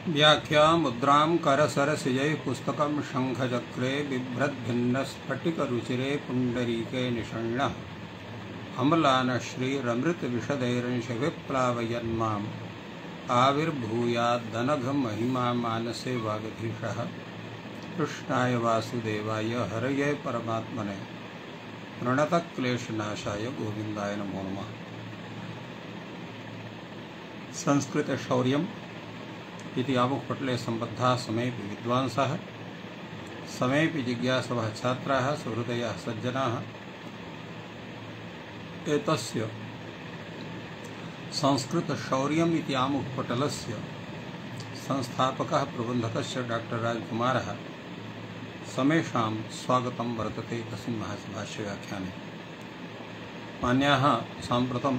व्याख्या मुद्रां करसरसिजैः पुस्तकं शङ्खचक्रे बिभ्रद्भिन्नस्फटिकरुचिरे पुण्डरीके निषण्णः अम्लानश्रीरमृतविशदैरंशविप्लावयन्माम् आविर्भूयाद्दनघमहिमा मानसे वागधीशः कृष्णाय वासुदेवाय हरये परमात्मने प्रणतक्लेशनाशाय गोविन्दाय नमो नमः। संस्कृत शौर्यम् इति आमुखपटले सम्बद्धाः समेऽपि विद्वांसः समेऽपि जिज्ञासवः छात्राः सुहृदयाः सज्जनाः एतस्य संस्कृतशौर्यम् इति आमुखपटलस्य संस्थापकः प्रबन्धकश्च डॉक्टर राजकुमारः समेषां स्वागतं वर्तते तस्मिन् महाभाष्यव्याख्याने। मान्याः साम्प्रतं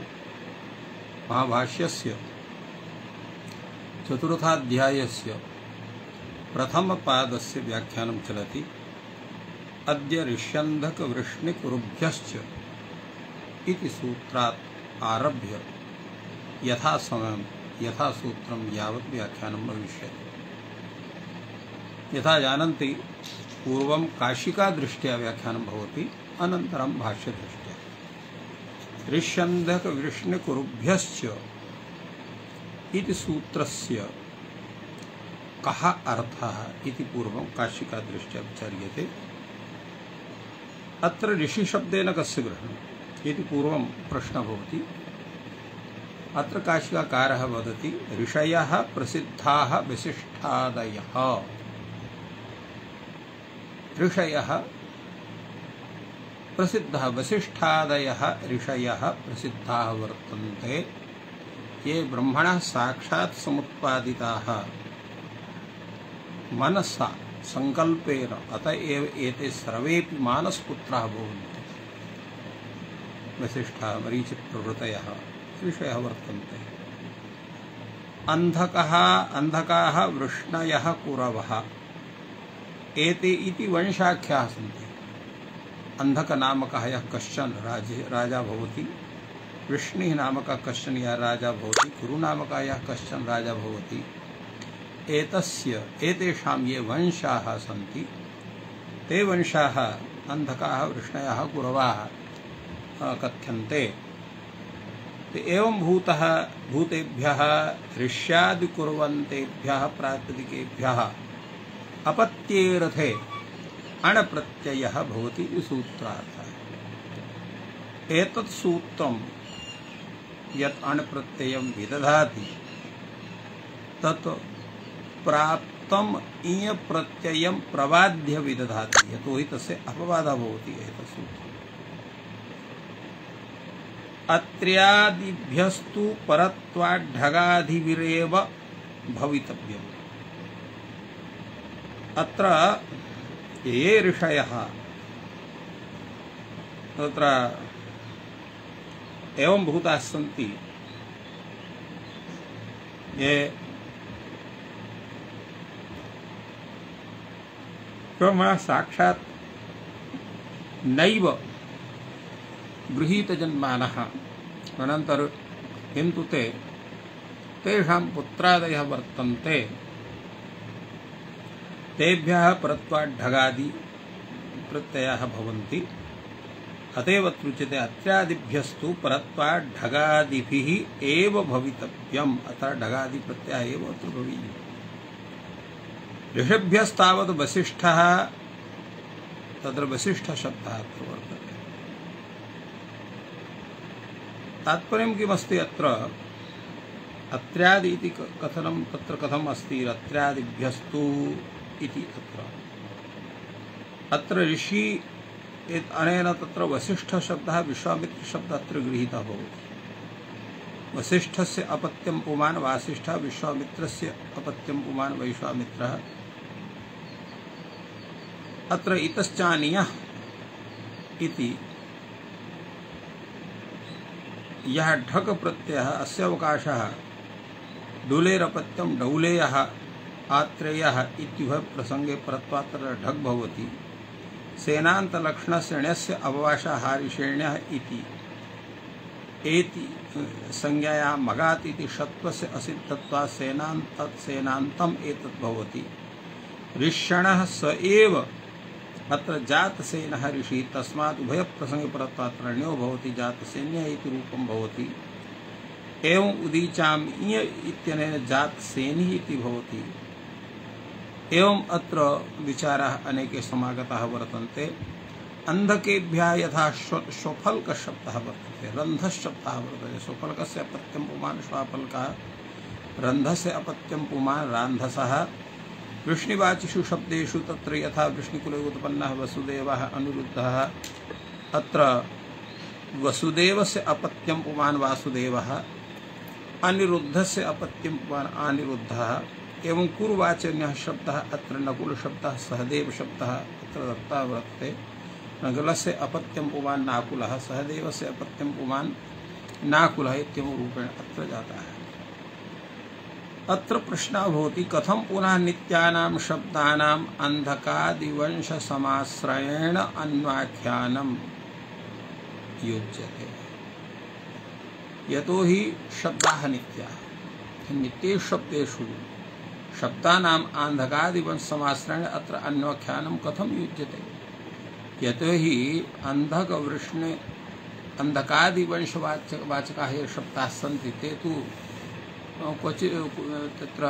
महाभाष्यस्य चतुर्थाध्यायस्य प्रथमपादस्य व्याख्यानं चलति। अद्य ऋष्यन्धकवृष्णिकुरुभ्यश्च इति सूत्रात् आरभ्य यथासमयं यथासूत्रं यावत् व्याख्यानं भविष्यति। यथा जानन्ति पूर्वं काशिकादृष्ट्या व्याख्यानं भवति, अनन्तरं भाष्यदृष्ट्या। ऋष्यन्धकवृष्णिकुरुभ्यश्च इति सूत्रस्य कः अर्थः इति पूर्वं काशिकादृष्ट्या विचार्यते। अत्र ऋषिशब्देन कस्य ग्रहणम् इति पूर्वं प्रश्नः भवति। अत्र काशिकाकारः वदति ऋषयः प्रसिद्धाः विशिष्टादयः। ऋषयः प्रसिद्धाः वसिष्ठादयः ऋषयः प्रसिद्धाः वर्तन्ते, ये ब्रह्मणः साक्षात् समुत्पादिताः मनसा संकल्पेन, अतएव एते सर्वेपि मानसपुत्राः भवन्ति। वसिष्ठाः मरीचिप्रभृतयः ऋषयः वर्तन्ते। अन्धकाः वृष्णयः कुरवः एते इति वंशाख्याः सन्ति। अन्धकनामकः यः कश्चन राजा भवति, वृष्णिः नामकः कश्चन यः राजा भवति, कुरुनामकः यः कश्चन राजा भवति, एतेषां ये वंशाः सन्ति ते वंशाः अन्धकाः वृष्णयः कुरवाः कथ्यन्ते। एवं भूतेभ्यः ऋष्यादिकुर्वन्तेभ्यः प्रातिपदिकेभ्यः अपत्येरथे अणप्रत्ययः भवति इति सूत्रार्थः। एतत् सूत्रं यत् अणप्रत्ययं विदधाति तत् प्राप्तम् इयप्रत्ययं प्रबाध्य विदधाति, यतो हि तस्य अपवादः भवति। एतत् सूत्रम् अत्र्यादिभ्यस्तु परत्वाढगाधिविरेव भवितव्यम्। अत्र ये ऋषयः तत्र एवं भूताः सन्ति, ये ब्रह्मणः साक्षात् नैव गृहीतजन्मानः, अनन्तरं किन्तु तेषां पुत्रादयः वर्तन्ते, तेभ्यः परत्वाढगादि प्रत्ययाः भवन्ति। अतएव उच्यते अत्र्यादिभ्यस्तु परत्वाढगादिभिः एव भवितव्यम्। अतः ढगादि प्रत्ययः एव अत्र भवेयुः। ऋषिभ्यस्तावत् वसिष्ठः, तत्र वसिष्ठशब्दः अत्र वर्तते। तात्पर्यं किमस्ति अत्र? अत्र्यादि इति कथनं तत्र कथम् अस्ति? अत्र्यादिभ्यस्तु इति अत्र ऋषि अनेन तत्र वसिष्ठशब्दः विश्वामित्रशब्दः अत्र गृहीतः भवति। वसिष्ठस्य अपत्यं पुमान् वासिष्ठः, विश्वामित्रस्य अपत्यं पुमान् वैश्वामित्रः। अत्र इतश्चानीयः इति यः ढक प्रत्ययः अस्य अवकाशः डुलेरपत्यं डौलेयः आत्रेयः इत्युभय प्रसंगे परत्वात्र ढक भवति। सेनान्तलक्षणस्य ण्यस्य अवकाशः हारिषेण्यः इति एति संज्ञाया मगात् इति षत्वस्य असिद्धत्वा सेनान्तम् एतत् भवति। ऋष्यणः स एव अत्र जातसेनः ऋषि तस्मात् उभय प्रसंगे परत्वात्रणयो भवति जातसेन्यः इति रूपं भवति। एवं उदीचामीय इत्यनेन जातसेनि इति भवति। एवं अत्र विचाराः अनेके समागताः वर्तन्ते। अंधकेभ्यः यथा स्वफल्क शब्दः वर्तते, रन्धः शब्दः वर्तते। स्वफल्कस्य अपत्यं पुमान् श्वाफल्कः, रन्धस्य अपत्यं पुमान् रान्धसः। वृष्णिवाचिषु शब्देषु तत्र यथा वृष्णिकुले उत्पन्नः वसुदेवः अनिरुद्धः, अत्र वसुदेवस्य अपत्यं पुमान् वासुदेवः, अनिरुद्धस्य अपत्यं पुमान् अनिरुद्धः। एवं कुरुवाचन्यः शब्दः अत्र नकुल शब्दः सहदेव शब्दः अत्र दत्तः वर्तते। नकुलस्य अपत्यं पुमान् नाकुलः, सहदेवस्य अपत्यं पुमान् नाकुलः इत्येवं रूपेण अत्र जातः। अत्र प्रश्नः भवति कथं पुनः नित्यानां शब्दानाम् अन्धकादिवंश समाश्रयेण अन्वाख्यानं युज्यते। यतो हि शब्दाः नित्याः, नित्येषु शब्देषु शब्दानाम् अन्धकादिवंश समाश्रयेण अत्र अन्वाख्यानं कथं युज्यते। यतो हि अन्धकवृष्णे अन्धकादिवंशवाचकाः ये शब्दाः सन्ति ते तु क्वचित् तत्र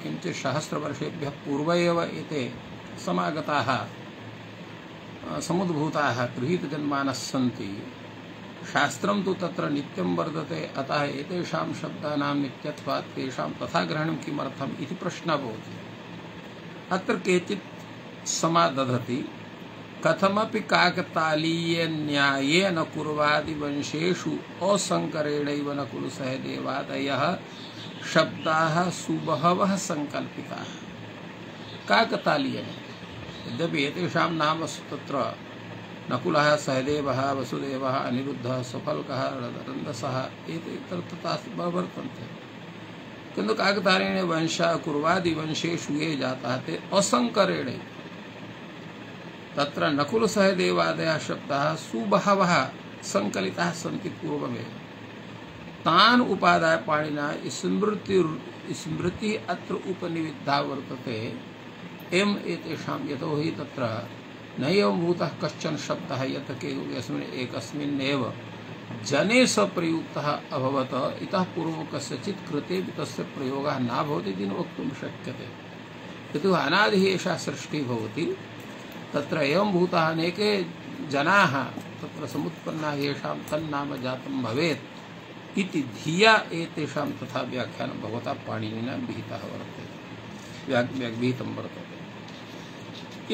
किञ्चित् सहस्रवर्षेभ्यः पूर्व एव एते समागताः समुद्भूताः गृहीतजन्मानः सन्ति। शास्त्रं तु तत्र नित्यं वर्तते, अतः एतेषां शब्दानां नित्यत्वात् तेषां तथा ग्रहणं किमर्थम् इति प्रश्नः भवति। अत्र केचित् समादधति कथमपि काकतालीय न्यायेन कुर्वादिवंशेषु असंकरेणैव नकुलसहदेवादयः शब्दाः सुबहवः संकल्पिताः। काकतालीयेन यद्यपि एतेषां नाम तत्र नकुलः सहदेवः वसुदेवः अनिरुद्धः स्वफल्कः रन्दसः एते तथा वर्तन्ते, किन्तु काकतालीयेन वंशः कुर्वादिवंशेषु ये जाताः ते असंकरेण तत्र नकुल सहदेवादयः शब्दाः सुबहवः संकलिताः सन्ति पूर्वमेव। तान् उपादाय पाणिना स्मृति अत्र उपनिविद्धा वर्तते। एवं एतेषां यतो हि तत्र नैवं भूतः कश्चन शब्दः यत् केवलस्मिन् एकस्मिन्नेव जने सप्रयुक्तः अभवत् इतः पूर्वं कस्यचित् कृते तस्य प्रयोगः न भवति इति वक्तुं शक्यते। यतो अनादिः एषा सृष्टिः भवति, तत्र एवं भूताः अनेके जनाः तत्र समुत्पन्नाः येषां तन्नाम जातं भवेत् इति धिया एतेषां तथा व्याख्यानं भगवता पाणिनिना विहितः वर्तते, विहितं वर्तते।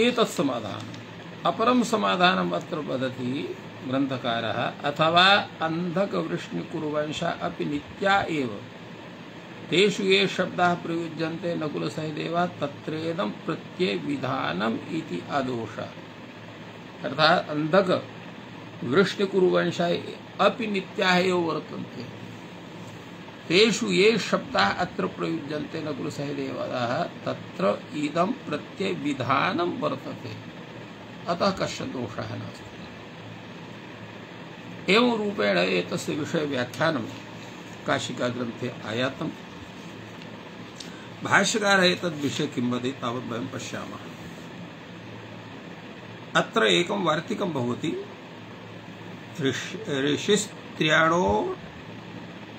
एतत् समाधानम्। अपरं समाधानम् अत्र वदति ग्रन्थकारः, अथवा अन्धकवृष्णिकुरुवंशा अपि नित्या एव, तेषु ये शब्दाः प्रयुज्यन्ते नकुलसहदेवा तत्रेदं प्रत्यय विधानम् इति आदोषः। अर्थात् अन्धक वृष्णिकुरुवंशा अपि नित्याः एव वर्तन्ते, तेषु ये शब्दाः अत्र प्रयुज्यन्ते नकुलसहदेवाः तत्र इदं प्रत्यय विधानं वर्तते, अतः कश्चन दोषः नास्ति। एवं रूपेण एतस्य विषय व्याख्यानं काशिका ग्रन्थे आयातम्। भाष्यकारः एतद् विषये किं वदति तावत् वयं पश्यामः। अत्र एकं वार्तिकं भवति, ऋषिस्त्र्याणो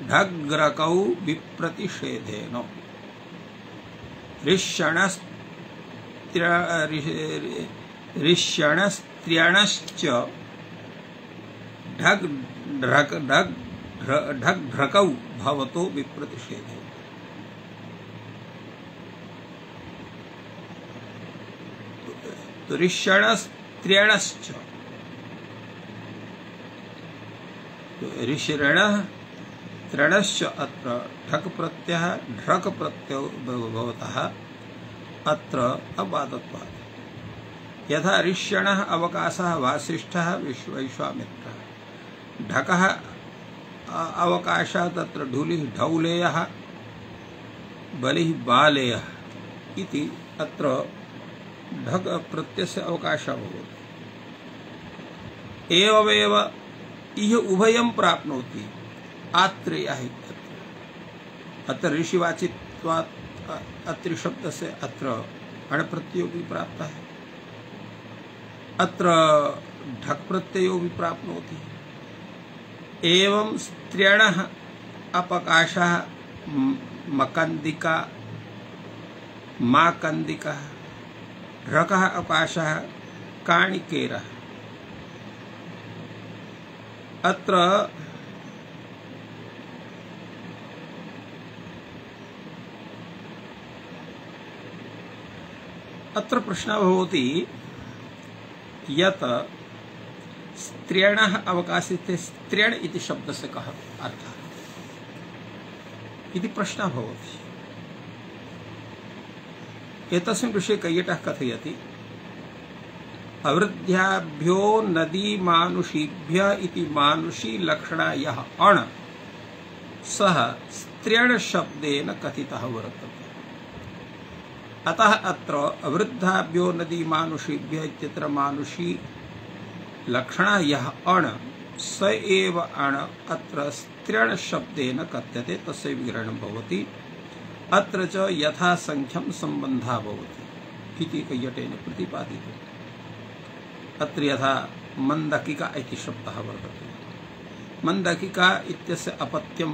ढग्रकौ विप्रतिषेधेन। ऋष्यणस्त्र्यणश्च ढग्ढ्रकौ भवतो विप्रतिषेधे। तो ऋष्यणस्त्र्यणश्च, ऋषिरणः त्रणश्च अत्र ढक् प्रत्ययः ढ्रक् प्रत्ययो भवतः अत्र अबाधत्वात्। यथा ऋष्यणः अवकाशः वासिष्ठः वैश्वामित्रः, ढकः अवकाशः तत्र ढुलिः ढौलेयः बलिः बालेयः इति अत्र ढक् प्रत्ययस्य अवकाशः भवति। एवमेव इह उभयं प्राप्नोति आत्रेयः अत्र ऋषिवाचित्वात् अत्रि शब्द से अत्र अण प्रत्ययो भी प्राप्त है, अत्र ढक प्रत्ययो भी प्राप्नोति। एवं स्त्रियणः अपकाशः मकंदिका माकंदिकः ढकः अवकाशः काणिकेरः। अत्र अत्र प्रश्नः भवति यत् स्त्रियणः अवकाशिते स्त्रियण इति शब्दस्य कः अर्थः इति प्रश्नः भवति। एतस्मिन् विषये कैयटः कथयति अवृद्ध्याभ्यो नदी मानुषीभ्य इति मानुषी लक्षणा यः अण सः स्त्रियण शब्देन कथितः वर्तते। अतः अत्र अवृद्धाभ्यो नदी मानुषीभ्य इत्यत्र मानुषी लक्षणा यः अण स एव अण अत्र स्त्रियण शब्देन कथ्यते, तस्य विग्रहणं भवति। अत्र च यथा संख्यं सम्बन्धः भवति इति कैयटेन प्रतिपादितम्। अत्र यथा मंदकिका इति शब्दः वर्तते, मंदकिका इत्यस्य अपत्यं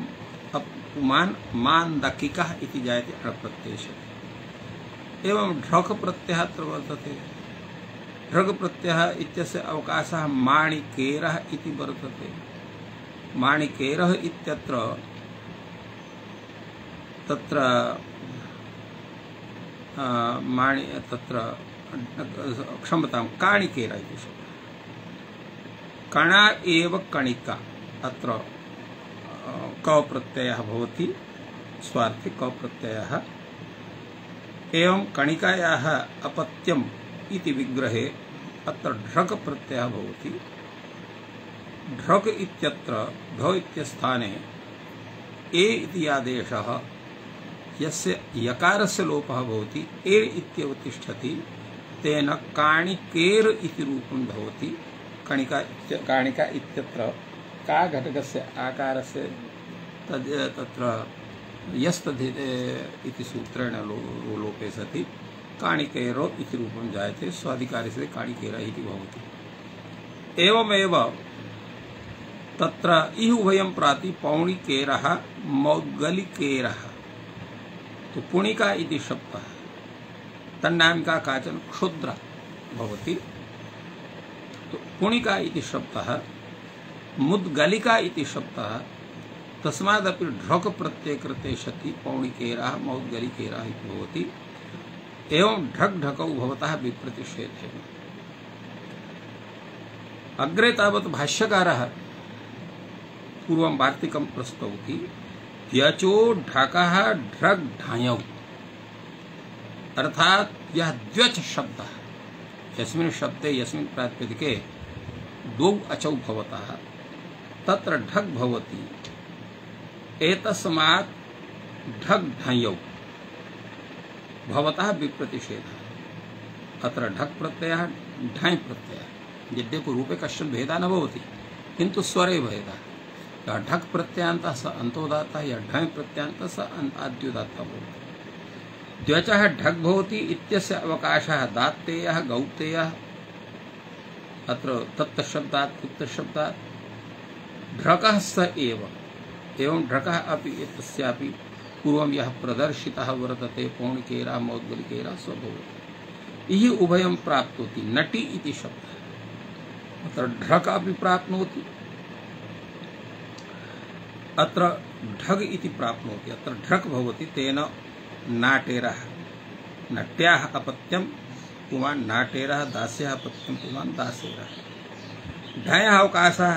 पुमान् मान्दकिकः इति जायते अणप्रत्ययः। एवं ढ्रक प्रत्ययः अत्र वर्तते, ढ्रग प्रत्ययः इत्यस्य अवकाशः माणिकेरः इति वर्तते। माणिकेरः इत्यत्र तत्र क्षम्यतां काणिकेर इति शब्दः। कणा एव कणिका, अत्र क प्रत्ययः भवति, स्वार्थे क प्रत्ययः। एवं कणिकायाः अपत्यम् इति विग्रहे अत्र ढ्रक प्रत्ययः भवति। ढ्रक इत्यत्र ढ इत्यस्थाने ए इति आदेशः यस्य यकारस्य लोपः भवति ए इत्यवतिष्ठति, तेन काणिकेर इति रूपं भवति। काणिका इत्यत्र का घटकस्य आकारस्य तत्र यस्तद् इति सूत्रेण लोपे सति काणिकेरो इति रूपं जायते, स्वाधिकारस्य काणिकेर इति भवति। एवमेव तत्र इह उभयं प्राति पौणिकेरः मौद्गलिकेरः। तो पुणिका इति शब्दः तन्नामिका काचन क्षुद्रा भवति। तो पुणिका इति शब्दः मुद्गलिका इति शब्दः, तस्मादपि ढ्रक प्रत्यय कृते सति पौणिकेरः मौद्गलिकेरः इति भवति। एवं ढक ढकौ भवतः विप्रतिषेधेन। अग्रे तावत् भाष्यकारः पूर्वं वार्तिकं प्रस्तौति। यचो ढकः ढ्रग ढायौ, अर्थात यह द्व्यच शब्दः, यस्मिन् शब्दे यस्मिन् प्रातिपदिके द्वौ अचौ भवतः तत्र ढक भवति। एतस्मात् ढक ढायौ भवतः विप्रतिषेधः। अत्र ढक प्रत्ययः ढाय प्रत्ययः, यद्यपि रूपे कश्चन भेदः न भवति किन्तु स्वरे भेदः। यह ढक प्रत्ययान्तः स अन्तोदात्तः, यह ढाय प्रत्ययान्तः स आद्योदात्तः भवति। द्व्यचः ढक भवति इत्यस्य अवकाशः दात्तेयः गौत्तेयः। अत्र तत्तशब्दात् उत्तरशब्दात् ढ्रकः स एव। एवं ढ्रकः अपि एतस्यापि पूर्वं यः प्रदर्शितः वर्तते पौणिकेरः मौद्गलिकेरः स भवति। इह उभयं प्राप्नोति। नटी इति शब्दः अत्र ढ्रक अपि प्राप्नोति, अत्र ढग इति प्राप्नोति। अत्र ढ्रक भवति, तेन नाटेरः नट्याः अपत्यं पुमान् नाटेरः, दास्यः अपत्यं पुमान् दासेरः। ढयः अवकाशः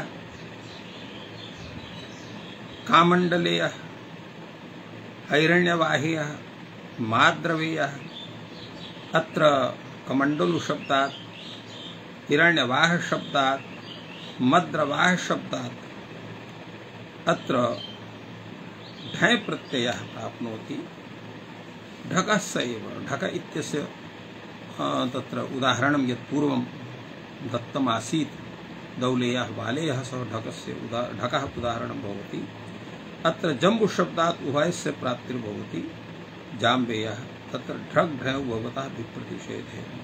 कामण्डलेयः हैरण्यवाहेयः माद्रवेयः। अत्र कमण्डलु शब्दात् हिरण्यवाह शब्दात् मद्रवाह शब्दात् अत्र ढय प्रत्ययः प्राप्नोति। ढकस्य एव ढक इत्यस्य तत्र उदाहरणं यत् पूर्वं दत्तमासीत् दौलेयः बालेयः सह ढकस्य ढकः उदाहरणं भवति। अत्र जम्बु शब्दात् उभयस्य प्राप्तिर्भवति। जाम्बेयः तत्र ढक् ढयौ भवतः विप्रतिषेधेन।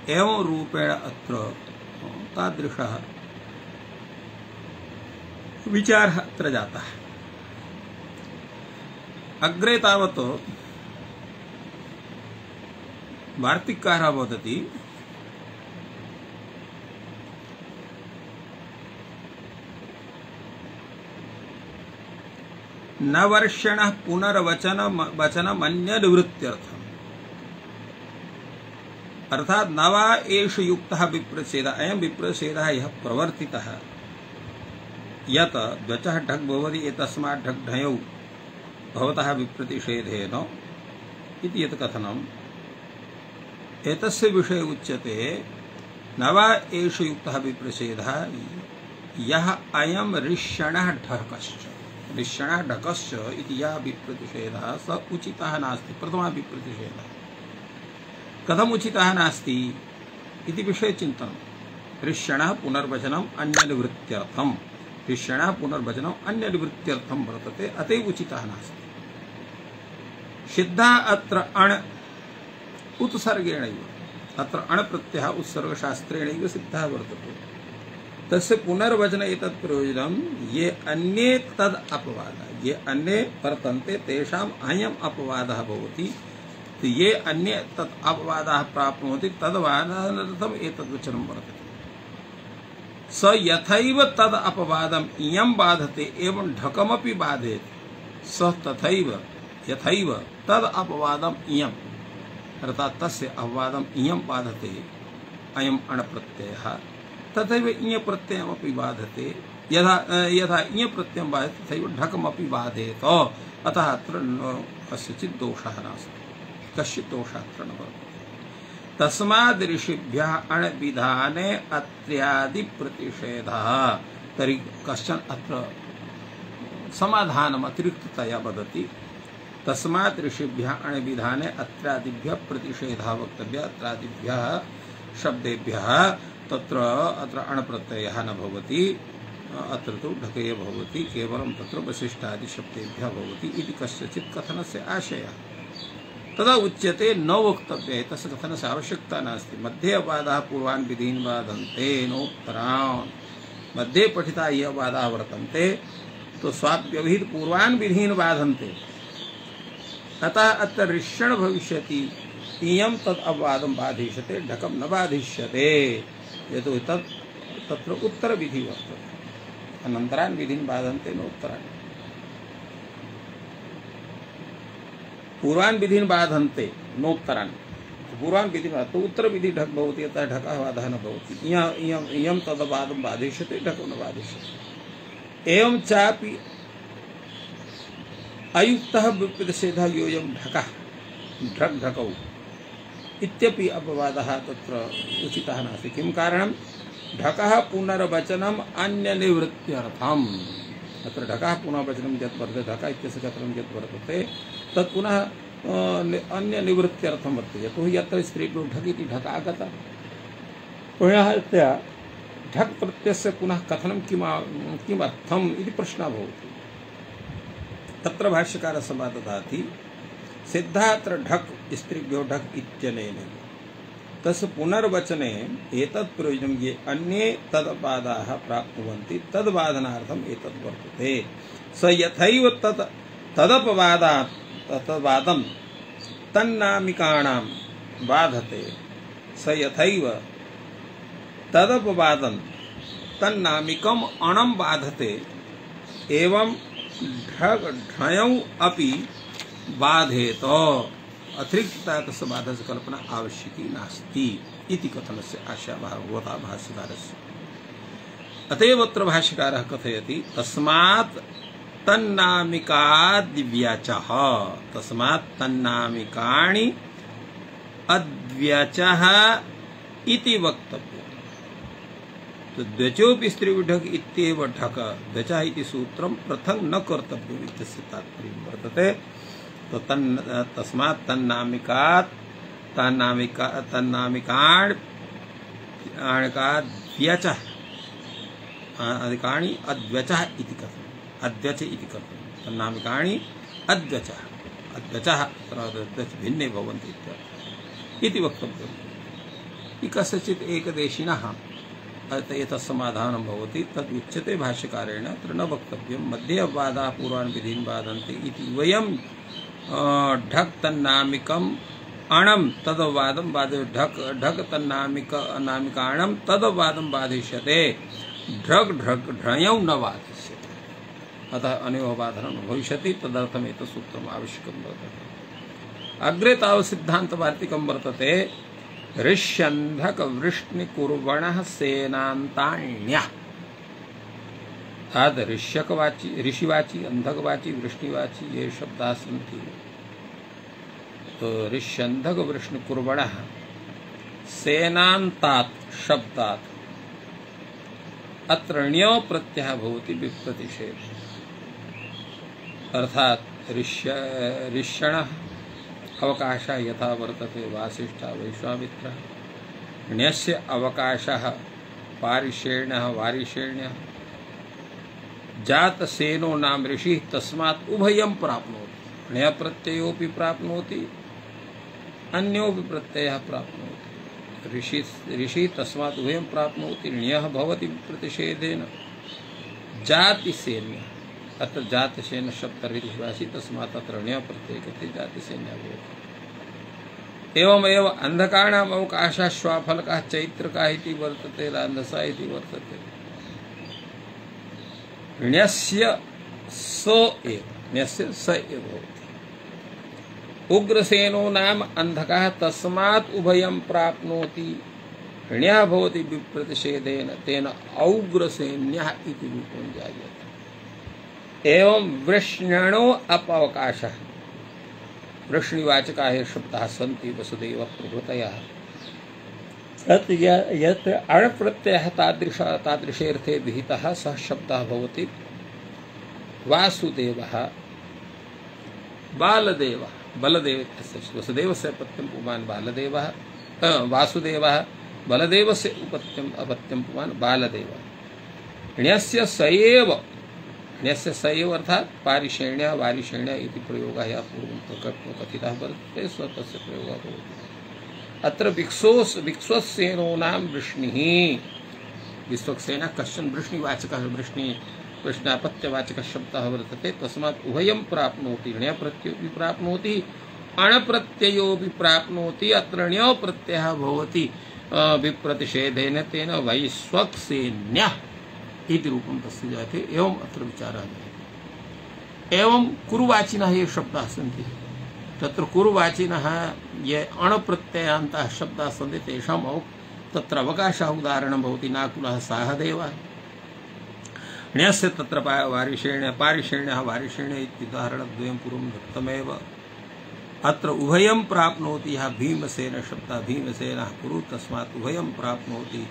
एवं रूपेण अत्र तादृशः विचारः अत्र जातः। अग्रे तावत् वार्तिककारः वदति न वर्षणः पुनर्वचनमन्यनिवृत्त्यर्थम्। अर्थात न वा एष युक्तः विप्रच्छेदः, अयं विप्रच्छेदः यः प्रवर्तितः यत् द्वचः ढक् भवति एतस्मात् ढक् ढयौ भवतः विप्रतिषेधेन इति यत् कथनम्, एतस्य विषये उच्यते न वा एष युक्तः विप्रच्छेदः यः अयं ऋष्यणः ढकश्च। ऋष्यणः ढकश्च इति यः विप्रतिषेधः स उचितः नास्ति। प्रथमः विप्रतिषेधः कथम् उचितः नास्ति इति विषये चिन्तनं। ऋष्यणः पुनर्वचनम् अन्यनिवृत्त्यर्थम्, ऋष्यणः पुनर्वचनम् अन्यनिवृत्त्यर्थं वर्तते, अतएव उचितः नास्ति। सिद्धः अत्र अण् उत्सर्गेणैव, अत्र अण् प्रत्ययः उत्सर्गशास्त्रेणैव सिद्धः वर्तते। तस्य पुनर्वचन एतत् प्रयोजनं ये अन्ये तद् अपवादः, ये अन्ये वर्तन्ते तेषाम् अयम् अपवादः भवति। तो ये अन्ये तत् अपवादः प्राप्नोति तद्वादनार्थम् एतद् वचनं वर्तते। स यथैव तद् अपवादम् इयं बाधते एवं ढकमपि बाधेति। स तथैव यथैव तद् अपवादम् इयम्, अर्थात् तस्य अपवादम् इयं बाधते अयम् अण् प्रत्ययः, तथैव इय प्रत्ययमपि बाधते। यथा इय प्रत्ययं बाधते तथैव ढकमपि बाधेत। अतः अत्र कस्यचित् दोषः नास्ति, कश्चित् दोषः अत्र न वर्तते। तस्माद् ऋषिभ्यः अण् विधाने अत्र्यादि प्रतिषेधः। तर्हि कश्चन अत्र समाधानम् अतिरिक्ततया वदति। तस्मात् ऋषिभ्यः अण् विधाने अत्रादिभ्यः प्रतिषेधः वक्तव्यः। अत्रादिभ्यः शब्देभ्यः तत्र अत्र अण् प्रत्ययः न भवति, अत्र तु ढकेय भवति, केवलं तत्र वसिष्ठादि शब्देभ्यः भवति इति कस्यचित् कथनस्य आशयः। तदा उच्यते न वक्तव्यः, तस्य कथनस्य आवश्यकता नास्ति। मध्ये अपवादाः पूर्वान् विधीन् बाधन्ते नोत्तरान्। मध्ये पठिता ये अपवादाः वर्तन्ते तो स्वाप्यवहित पूर्वान् विधीन् बाधन्ते। अतः अत्र ऋष्यण भविष्यति, इयं तद् अपवादं बाधिष्यते, ढकं न बाधिष्यते। यतो तत्र उत्तर विधि वर्तते। अनन्तरान् विधीन् बाधन्ते नोत्तरान्। पूर्वान् विधीन् बाधन्ते नोत्तरान्। पूर्वान् विधि तो उत्तर विधि ढक् भवति, अतः ढकः बाधः न भवति। इयं तदपवादं बाधिष्यते, ढकं न बाधिष्यते। एवं चापि अयुक्तः विप्रतिषेधः योऽयं ढकः ढक् ढकौ इत्यपि अपवादः तत्र उचितः नास्ति। किं कारणं? ढकः पुनर्वचनम् अन्यनिवृत्त्यर्थम्। अत्र ढकः पुनर्वचनं यत् वर्तते, ढकः इत्यस्य कथनं यत् वर्तते तत् पुनः अन्यनिवृत्त्यर्थं वर्तते। यतोहि यत्र स्त्रीभ्यो ढक् इति ढक् आगतः, पुनः ढक् प्रत्ययस्य पुनः कथनं किमर्थम् इति प्रश्नः भवति। तत्र भाष्यकारः समाददाति सिद्धात्र ढक् स्त्रीभ्यो ढक् इत्यनेन तस्य पुनर्वचने एतत् प्रयोजनं ये अन्ये तदपादाः प्राप्नुवन्ति तद्वादनार्थम् एतत् वर्तते। स यथैव तदपवादं तन्नामिकाणां बाधते, स यथैव तदपवादं तन्नामिकम् अणं बाधते एवं ढयौ अपि बाधेत। अतिरिक्तता तस्य बाधस्य कल्पना आवश्यकी नास्ति इति कथनस्य आशा भवता भाष्यकारस्य। अतएव अत्र भाष्यकारः कथयति तस्मात् तन्नामिकाद्व्यचः, तस्मात् तन्नामिकाणि अद्व्यचः इति वक्तव्यम्। तो द्वचोपि स्त्रीढक् इत्येव ढक् द्वचः इति सूत्रं पृथक् न कर्तव्यम् इत्यस्य तात्पर्यं वर्तते। तो तस्मात् तन्नामिकाद्व्यचः अधिकानि अद्वचः इति कथम् अद्वच इति कथम् तन्नामिकानि अद्वचः अद्वचः अद्वच भिन्ने भवन्ति इति वक्तव्यम् हि कस्यचित् एकदेशिनः एतत् समाधानं भवति तदुच्यते भाष्यकारेण अत्र न वक्तव्यं मध्ये वादाः पूर्वान् विधीन् बाधन्ते इति वयं ढक् तन्नामिकम् अणं तद्वादं बाधे ढक् तन्नामिकाणं तद्वादं बाधिष्यते ढ्रग् ढ्रग् ढ्रयौ न बाधिष्यते अतः अनयोः बाधनं न भविष्यति तदर्थम् एतत् सूत्रम् आवश्यकं वर्तते। अग्रे तावत् सिद्धान्तवार्तिकं वर्तते ऋष्यन्धक वृष्णिकुर्वणः सेनान्ताण्यः तद् ऋष्यकवाची ऋषिवाची अंधकवाची वृष्णिवाची ये शब्दाः सन्ति तो ऋष्यन्धक वृष्णिकुर्वणः सेनान्तात् शब्दात् अत्र ण्यो प्रत्ययः भवति विप्रतिषेध अर्थात् ऋष्यणः अवकाशः यथा वर्तते वासिष्ठः वैश्वामित्रः ण्यस्य अवकाशः पारिषेण्यः वारिषेण्यः जातसेनो नाम ऋषिः तस्मात् उभयं प्राप्नोति ण्य प्रत्ययोऽपि प्राप्नोति अन्योऽपि प्रत्ययः प्राप्नोति ऋषि तस्मात् उभयं प्राप्नोति ण्यः भवति प्रतिषेधेन जातिसेन्यः अत्र जातसेन शब्दर्हिवासी तस्मात् अत्र ण्य प्रत्ययः जातिसेन्यः भवति। एवमेव अंधकानाम् अवकाशः श्वाफलकः चैत्रकः इति वर्तते रान्धसा इति वर्तते ण्यस्य स एव भवति। उग्रसेनो नाम अंधकः तस्मात् उभयं प्राप्नोति ण्यः भवति विप्रतिषेधेन तेन औग्रसेन्यः इति रूपं जायते। एवं वृष्ण्यणो अपवकाशः वृष्णिवाचकाः ये शब्दाः सन्ति वसुदेव प्रभृतयः तत् यत् अणप्रत्ययः तादृशेऽर्थे विहितः सः शब्दः भवति वासुदेवः बालदेवः बलदेव वसुदेवस्य अपत्यं पुमान् बालदेवः वासुदेवः बलदेवस्य अपत्यं पुमान् बालदेवः ण्यस्य स एव अर्थात् पारिषेण्यः वारिषेण्यः इति प्रयोगः यः पूर्वं कथितः वर्तते स तस्य प्रयोगः भवति। अत्र विक्ष्वसेनो नाम वृष्णिः विश्वक्सेनः कश्चन वृष्णिवाचकः वृष्णापत्यवाचकः शब्दः वर्तते तस्मात् उभयं प्राप्नोति ण्य प्रत्ययोऽपि प्राप्नोति अणप्रत्ययोऽपि प्राप्नोति अत्र ण्यो प्रत्ययः भवति विप्रतिषेधेन तेन वैश्वक्सेन्यः इति रूपं तस्य जायते। एवं अत्र विचारः जायते। एवं कुरुवाचिनः ये शब्दाः सन्ति तत्र कुरुवाचिनः ये अणप्रत्ययान्तः शब्दाः सन्ति तेषां तत्र अवकाशः उदाहरणं भवति नाकुलः साहदेवः ण्यस्य तत्र पारिषेण्यः वारिषेण्यः इति उदाहरणद्वयं पूर्वं दत्तमेव। अत्र उभयं प्राप्नोति यः भीमसेन शब्दः भीमसेनः कुरु तस्मात् उभयं प्राप्नोति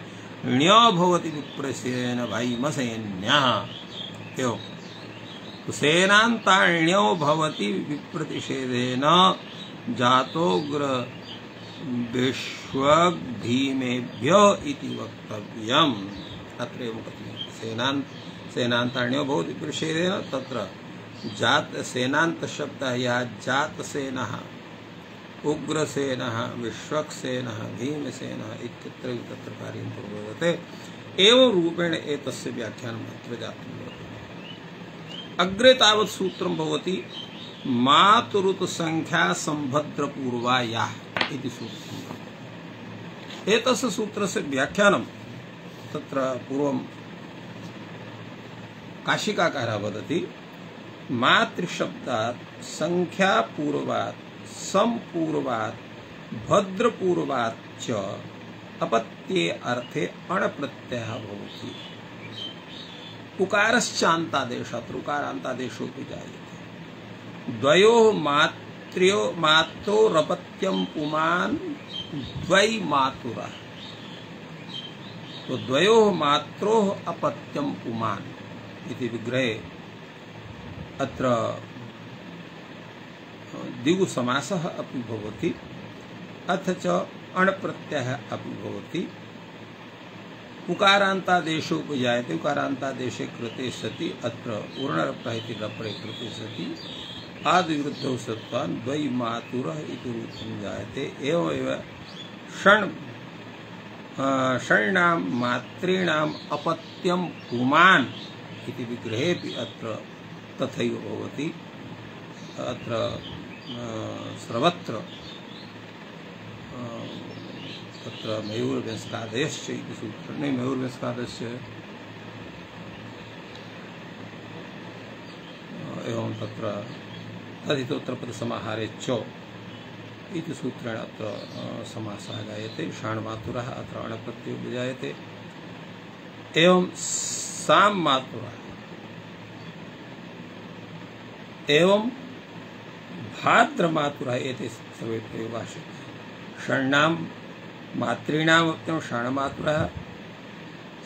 ण्यो भवति विप्रसेन वैमसेन्यः। एवं सेनान्ताण्यो भवति विप्रतिषेधेन जातोग्र विश्वग्धीमेभ्यो इति वक्तव्यम्। अत्र एवं कथ्यते सेनान्ताण्यो भवति विप्रतिषेधेन तत्र जात सेनान्त शब्दः यः जातसेनः उग्रसेनः विश्वक्सेनः भीमसेनः इत्यत्र तत्र कार्यं प्रवर्तते। एवं रूपेण एतस्य व्याख्यानम् अत्र जातं वर्तते। अग्रे तावत् सूत्रं भवति मातुरुतसंख्या संभद्रपूर्वायाः इति सूत्रम्। एतस्य सूत्रस्य व्याख्यानं तत्र पूर्वं काशिकाकारः वदति मातृशब्दात् संख्यापूर्वात् संपूर्वात् भद्रपूर्वात् च अपत्ये अर्थे अणप्रत्ययः भवति। उकारश्चान्तादेशात् उकारान्तादेशोऽपि जायते। द्वयोः मात्रोरपत्यं पुमान् द्वै मातुरः तो द्वयोः मात्रोः अपत्यं पुमान् इति विग्रहे अत्र द्विगुसमासः अपि भवति अथ च अणप्रत्ययः अपि भवति। उकारान्तादेशोपजायते उकारान्तादेशे कृते सति अत्र वर्णरप्तः इति रपरे कृते सति आदिवृद्धौ सत्त्वान् द्वै मातुरः इति रूपं जायते एवमेव षण्णां मातॄणाम् अपत्यं पुमान् इति विग्रहेऽपि अत्र तथैव भवति। अत्र सर्वत्र तत्र मयूरव्यंस्कादयश्च इति सूत्रेण मयूरव्यंस्कादस्य एवं तत्र तदितोत्तरपदसमाहारे च इति सूत्रेण अत्र समासः जायते। षाण्मातुरः अत्र अणप्रत्ययो विजायते। एवं साम्मातुरः एवं भाद्रमातुरः एते सर्वे प्रयोगाश्च षण्णां मातॄणामप्यं षाण्मातुरः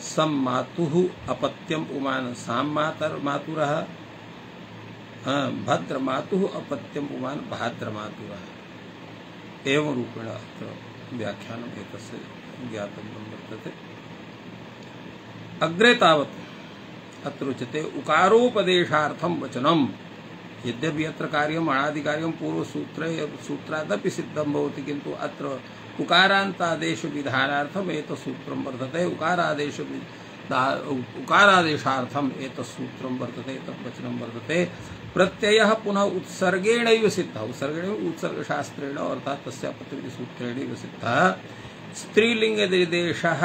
सम्मातुः अपत्यं पुमान् साम्मातुरः भद्रमातुः अपत्यं पुमान् भाद्रमातुरः एवं रूपेण अत्र व्याख्यानम् एतस्य ज्ञातं वर्तते। अग्रे तावत् अत्र उच्यते उकारोपदेशार्थं वचनम् यद्यपि अत्र कार्यम् अणादिकार्यं पूर्वसूत्रादपि सिद्धं भवति किन्तु अत्र उकारान्तादेश विधानार्थम् एतत् सूत्रं वर्तते। उकारादेशार्थम् एतत् सूत्रं वर्तते, एतत् वचनं वर्तते। प्रत्ययः पुनः उत्सर्गेणैव सिद्धः, उत्सर्गेण उत्सर्गशास्त्रेण अर्थात् तस्य अपत्यमिति सूत्रेणैव सिद्धः। स्त्रीलिङ्गनिर्देशः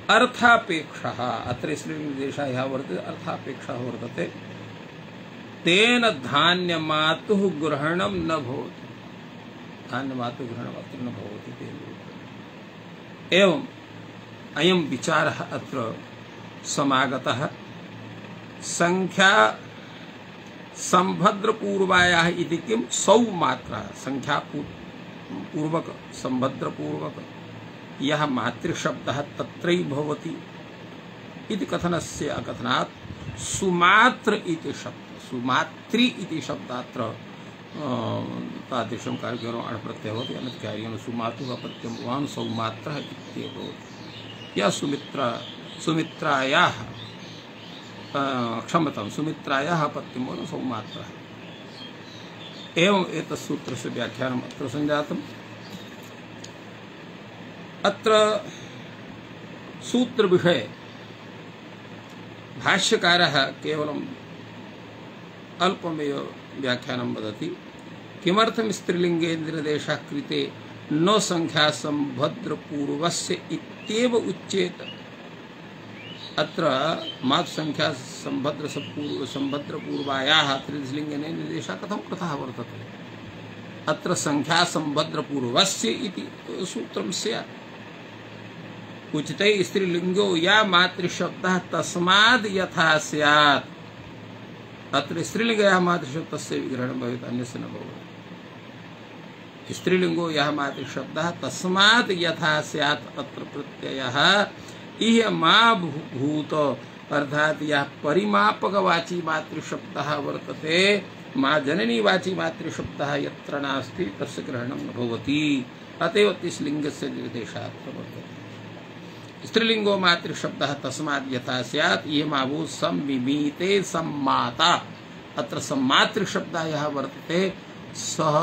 अर्थापेक्षः, अत्र स्त्रीलिङ्गनिर्देशः यः वर्तते अर्थापेक्षः वर्तते। तेन धान्यमातुः ग्रहणं न भवति, धान्यमातुः ग्रहणम् अत्र न भवति तेन। एवं अयं विचारः अत्र समागतः। संख्या संभद्रपूर्वायाः इति किं सौ मात्रा संख्या पूर्वक संभद्रपूर्वक यः मातृशब्दः तत्रैव भवति इति कथनस्य अकथनात् सुमात्र इति शब्द सुमात्री इति शब्दात्र तादृशं कार्यं अणप्रत्ययः भवति। अन्यत् कार्यं सुमातुः अपत्यं पुमान् सौमात्रः इत्येव भवति। यः सुमित्रायाः क्षम्यतां सुमित्रायाः अपत्यं पुमान् सौमात्रः। एवम् एतत् सूत्रस्य व्याख्यानम् अत्र सञ्जातम्। अत्र सूत्रविषये भाष्यकारः केवलम् अल्पमेव व्याख्यानं वदति। किमर्थं स्त्रीलिङ्गे निर्देशः कृते न संख्या संभद्रपूर्वस्य इत्येव उच्येत। अत्र मातु संख्या संभद्रपूर्वायाः स्त्रीलिङ्गेन निर्देशः कथं कृतः वर्तते। अत्र संख्या संभद्रपूर्वस्य इति सूत्रं स्यात्। उच्यते स्त्रीलिङ्गो या मातृशब्दः तस्माद् यथा स्यात्। अत्र स्त्रीलिङ्गः मातृशब्दस्य विग्रहणं भवेत्, अन्यस्य न भवति। स्त्रीलिङ्गो यः मातृशब्दः तस्मात् यथा स्यात् अत्र प्रत्ययः इह मा भूत अर्थात् यः परिमापकवाची मातृशब्दः वर्तते मा जननीवाची मातृशब्दः यत्र नास्ति तस्य ग्रहणं न भवति। अतएव स्त्रीलिङ्गस्य निर्देशः अत्र वर्तते। स्त्रीलिंगो मातृशब्दः तस्मात् यथा स्यात् ये मावो सम्मिमीते सम्माता। अत्र सम्मातृशब्दः यः वर्तते सः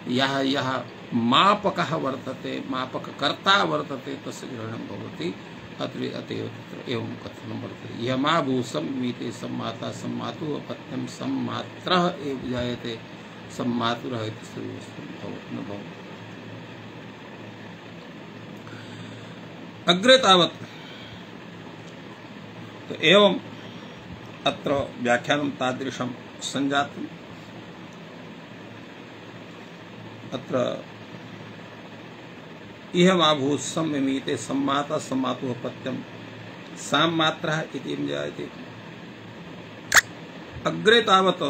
यः मापकः वर्तते मापककर्ता वर्तते तस्य ग्रहणं भवति। अतएव तत्र एवं कथनं वर्तते यः मावो सम्मिमीते सम्माता सम्मातुः अपत्यं सम्मात्रः एव जायते सम्मातुरः इति न भवति। अग्रे तावत् तो एवं अत्र व्याख्यानं तादृशं सञ्जातम्। अत्र इह मा भूः सम्मिमीते सम्माता सम्मातुः अपत्यं साम्मात्रः इति जायते। अग्रे तावत्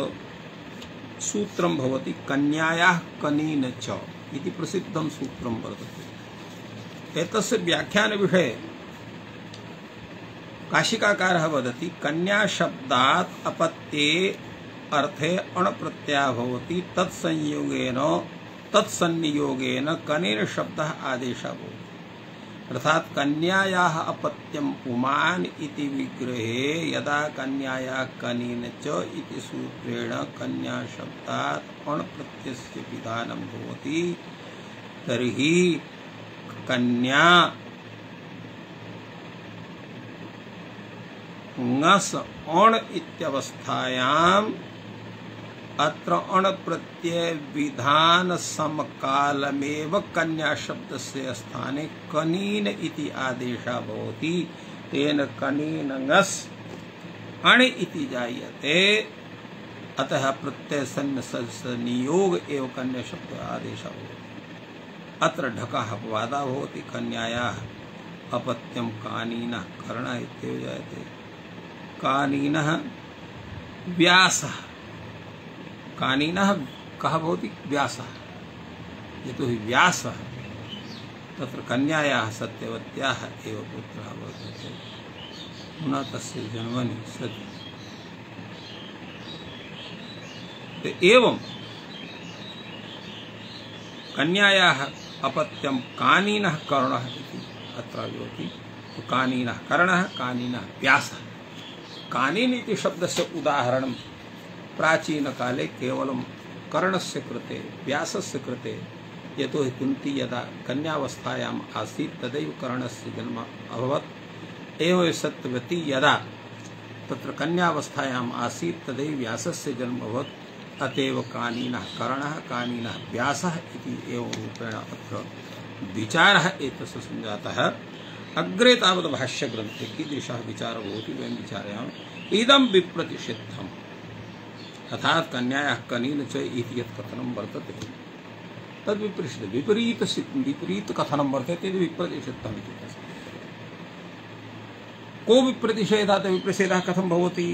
सूत्रं भवति कन्यायाः कनीन च इति प्रसिद्धं सूत्रं वर्तते। एतस्य व्याख्यान विषये काशिकाकारः वदति कन्या शब्दात् अपत्ये अर्थे अणप्रत्ययः भवति तत्संयोगेन कनेन शब्दः आदेशः भवति। अर्थात कन्यायाः अपत्यम पुमान इति विग्रहे यदा कन्यायाः कनीन च इति सूत्रेण कन्या शब्दात् अण् प्रत्ययस्य विधानं भवति तर्हि कन्या ङस् अण् इत्यवस्थायाम् अत्र अण् प्रत्यय विधान समकालमेव कन्या शब्दस्य स्थाने कनीन इति आदेशः भवति। तेन कनीन ङस् अण् इति जायते। अतः प्रत्यय सन्निसर्ग नियोग एव कन्या शब्द आदेशः भवति। अत्र ढकः अपवादः भवति। कन्यायाः अपत्यं कानीनः करणः इत्येव जायते। कानीनः व्यासः। कानीनः कः भवति? व्यासः। यतो हि व्यासः तत्र कन्यायाः सत्यवत्याः एव पुत्रः वर्तते। न तस्य जन्मनि सति। एवं कन्यायाः अपत्यं कानीनः करणः इति अत्र भवति। तो कानीनः करणः, कानीनः व्यासः। कानीन इति शब्दस्य उदाहरणं प्राचीन काले केवलं कर्णस्य कृते, व्यासस्य कृते, यतो हि कुन्ती यदा कन्यावस्थायाम् आसीत् तदैव कर्णस्य जन्म अभवत्। एवं सत्यवती यदा तत्र कन्यावस्थायाम् आसीत् तदैव व्यासस्य जन्म अभवत्। अतएव कानीनः कर्णः, कानीनः व्यासः इति एवं रूपेण अत्र विचारः एतस्य सञ्जातः। अग्रे तावत् भाष्यग्रन्थे कीदृशः विचारः भवति वयं विचारयामः। इदं विप्रतिषिद्धम् अर्थात कन्यायाः कनीन च इति यत् कथनं वर्तते तद् विपरीत कथनं वर्तते विप्रतिषिद्धम् इति तस्य। को विप्रतिषेधः? विप्रतिषेधः कथं भवति?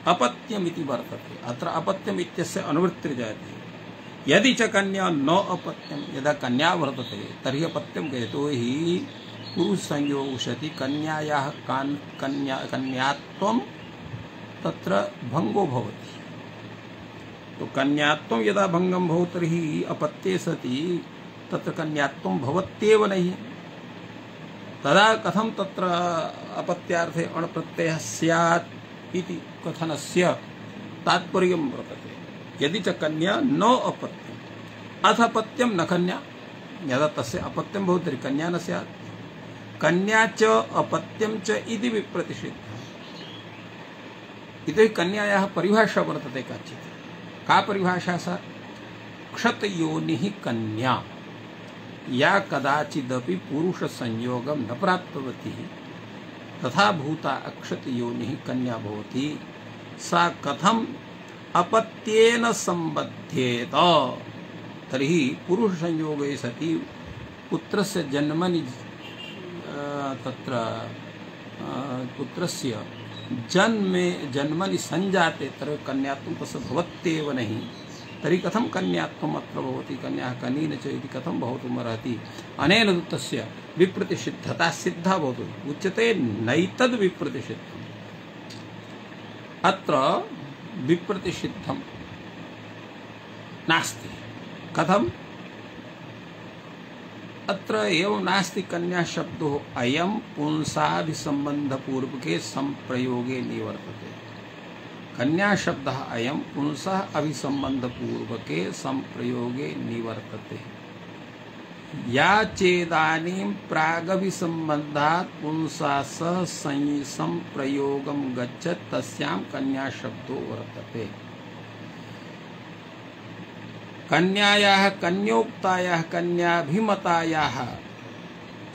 अपत्यम् इति वर्तते। अत्र अपत्यम् इत्यस्य अनुवृत्तिर् जायते। यदि च कन्या न अपत्यं, यदा कन्या वर्तते तर्हि अपत्यं यतो हि पुरुष संयोग सति कन्यायाः कन्यात्वं तत्र भंगो भवति। तो कन्यात्वं यदा भंगम भवति तर्हि अपत्ये सति तत्र कन्यात्वं भवत्येव नहीं। तदा कथं तत्र अपत्यार्थे अण् प्रत्ययः स्यात् इति कथनस्य तात्पर्यं वर्तते। यदि च कन्या न अपत्यम् अथ अपत्यं न कन्या, यदा तस्य अपत्यं भवति तर्हि कन्या न स्यात्। कन्या च अपत्यं च इति विप्रतिषिद्धम्। इति कन्यायाः परिभाषा वर्तते काचित्। का परिभाषा सा? क्षतयोनिः कन्या या कदाचिदपि पुरुष संयोगं न प्राप्तवती तथा भूता अक्षतयोनिः कन्या भवति। सा कथम अपत्येन संबध्येत? तर्हि पुरुष संयोगे सति पुत्रस्य जन्मनि तत्र पुत्रस्य जन्मनि संजाते तर्हि कन्यात्वं तस्य भवत्येव नहि। तर्हि कथं कन्यात्वम् अत्र भवति? कन्याः कनीन च इति कथं भवितुमर्हति? अनेन तस्य विप्रतिषिद्धता सिद्धा भवतु। उच्यते नैतद् विप्रतिषिद्धम्। अत्र विप्रतिषिद्धं नास्ति। कथम्? अत्र एवं नास्ति। कन्या शब्दो अयं पुंसाभिसंबंध पूर्वके संप्रयोगे निवर्तते। कन्या शब्दः अयं पुंसः अभिसंबंध पूर्वके संप्रयोगे निवर्तते। या चेदानीं प्रागभिसंबंधात् पुंसा सह संप्रयोगं गच्छत् तस्यां कन्या शब्दो वर्तते। कन्यायाः कन्योक्तायाः कन्याभिमतायाः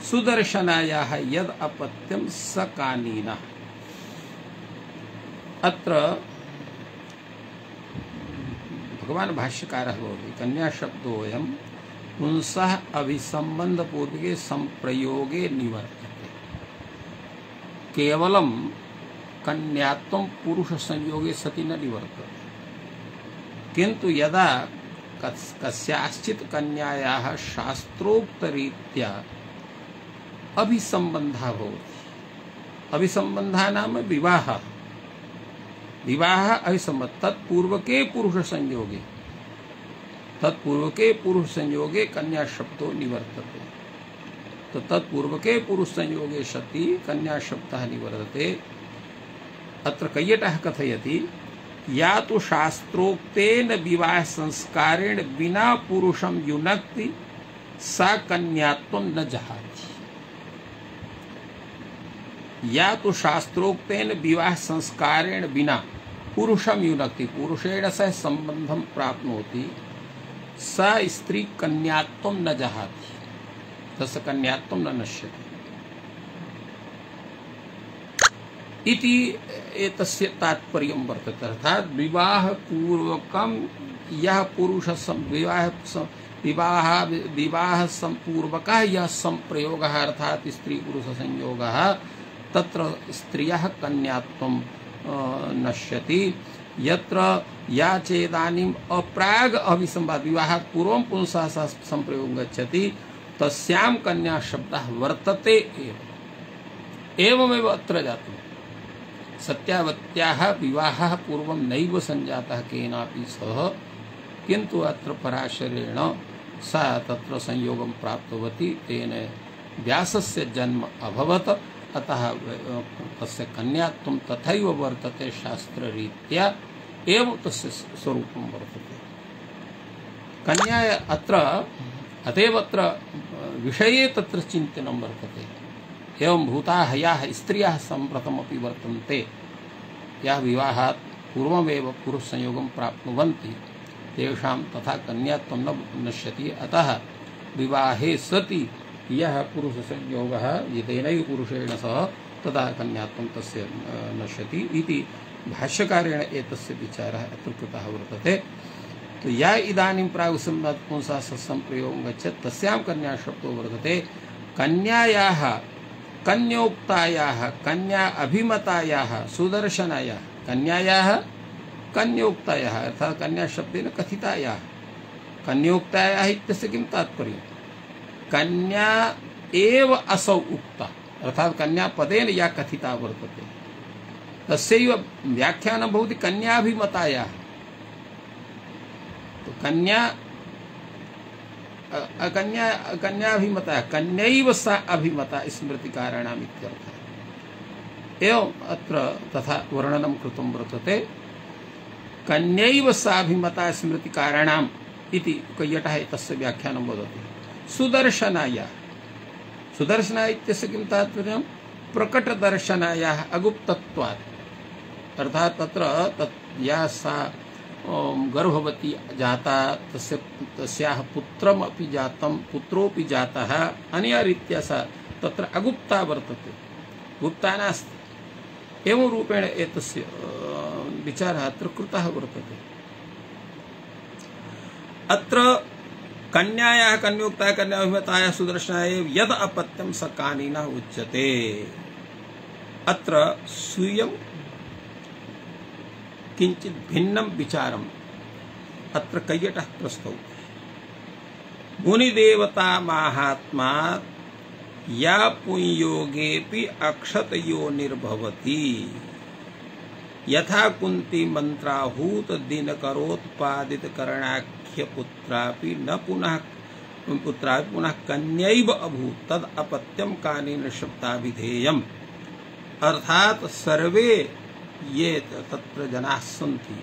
सुदर्शनायाः यद अपत्यं स कानीनः। अत्र भगवान भाष्यकारः भवति कन्या शब्दोऽयं पुंसः अभिसंबंध पूर्वके संप्रयोगे निवर्तते। केवलं कन्यात्वं पुरुष संयोगे सति न निवर्तते, किंतु यदा कस्याश्चित् कन्यायाः शास्त्रोक्तरीत्या अभिसंबंधः भवति। अभिसंबंधः नाम विवाहः। विवाहः अभिसंबंध तत्पूर्वके पुरुष संयोगे कन्या शब्दो निवर्तते। तो तत्पूर्वके पुरुष संयोगे सति कन्या शब्दः निवर्तते। अत्र कैयटः कथयति या तो शास्त्रोक्तेन विवाह संस्कारेण विना पुरुषं युनक्ति सा कन्यात्वं न जहाति। या तो शास्त्रोक्तेन विवाह संस्कारेण विना पुरुषं युनक्ति, पुरुषेण सह संबंधं प्राप्नोति, सा स्त्री कन्यात्वं न जहाति, तस्य कन्यात्वं न नश्यति इति एतस्य तात्पर्यं वर्तते। अर्थात विवाह पूर्वकं यह पुरुष विवाह संपूर्वकः यह संप्रयोगः अर्थात स्त्री पुरुष संयोगः तत्र स्त्रियः कन्यात्वं नश्यति। यत्र या चेदानीम् अप्राग अभिसंवाद विवाहात् पूर्वं पुंसः सह संप्रयोगं गच्छति तस्यां कन्या शब्दः वर्तते एव। एवमेव अत्र जातम् सत्यावत्याः विवाहः पूर्वं नैव संजातः केनापि सह, किन्तु अत्र पराशरेण सा तत्र संयोगं प्राप्तवती, तेन व्यासस्य जन्म अभवत्, अतः तस्य कन्यात्वं तथैव वर्तते शास्त्ररीत्या एवं तस्य स्वरूपं वर्तते। कन्या अत्र अतएव अत्र विषये तत्र चिन्तनं वर्तते। एवं भूताः याः स्त्रियः सम्प्रतमपि वर्तन्ते, याः विवाहात् पूर्वमेव पुरुषसंयोगं प्राप्नुवन्ति, तेषां तथा कन्यात्वं न नश्यति। अतः विवाहे सति यः पुरुषसंयोगः येनैव पुरुषेण सह तदा कन्यात्वं तस्य नश्यति इति भाष्यकारेण एतस्य विचारः अत्र कृतः वर्तते। तो या इदानीं प्रागसंवाद पुंसः संप्रयोगं गच्छेत् तस्यां कन्या शब्दो वर्तते। कन्यायाः कन्योक्तायाः कन्या अभिमतायाः सुदर्शनायाः कन्यायाः कन्योक्तायाः अर्थात् कन्या शब्देन कथितायाः कन्योक्तायाः इत्यस्य किं तात्पर्यं? कन्या एव असौ उक्ता अर्थात् कन्या पदेन या कथिता वर्तते तस्यैव व्याख्यानं भवति कन्याभिमतायाः। तो कन्याभिमता कन्यैव सा अभिमता स्मृतिकाराणाम् इत्यर्थः। एवम् अत्र तथा वर्णनं कृतं वर्तते। कन्यैव सा अभिमता स्मृतिकाराणाम् इति कैयटः एतस्य व्याख्यानं वदति। सुदर्शनायाः सुदर्शना इत्यस्य किं तात्पर्यं? प्रकटदर्शनायाः अगुप्तत्वात् अर्थात् तत्र या सा गर्भवती जाता तस्याः पुत्रमपि जातं पुत्रोऽपि जातः अनया रीत्या सा तत्र अगुप्ता वर्तते, गुप्ता नास्ति। एवं रूपेण एतस्य विचारः अत्र कृतः वर्तते। अत्र कन्यायाः कन्योक्तायाः कन्याभिमतायाः सुदर्शनाय यद् अपत्यं स कानिनः उच्यते। अत्र स्वीयं किंचित भिन्नं विचारम् अत्र कैयटः प्रस्तौति। मुनिदेवता माहात्मा या पुंयोगेऽपि अक्षतयोनिर्भवति यथा कुंती मंत्राहूत दिनकरोत्पादित करणाख्य पुत्रापि न पुनः कन्यैव अभूत् तद अपत्यं कानेन शब्दाभिधेयम्। अर्थात सर्वे ये तत्र जनाः सन्ति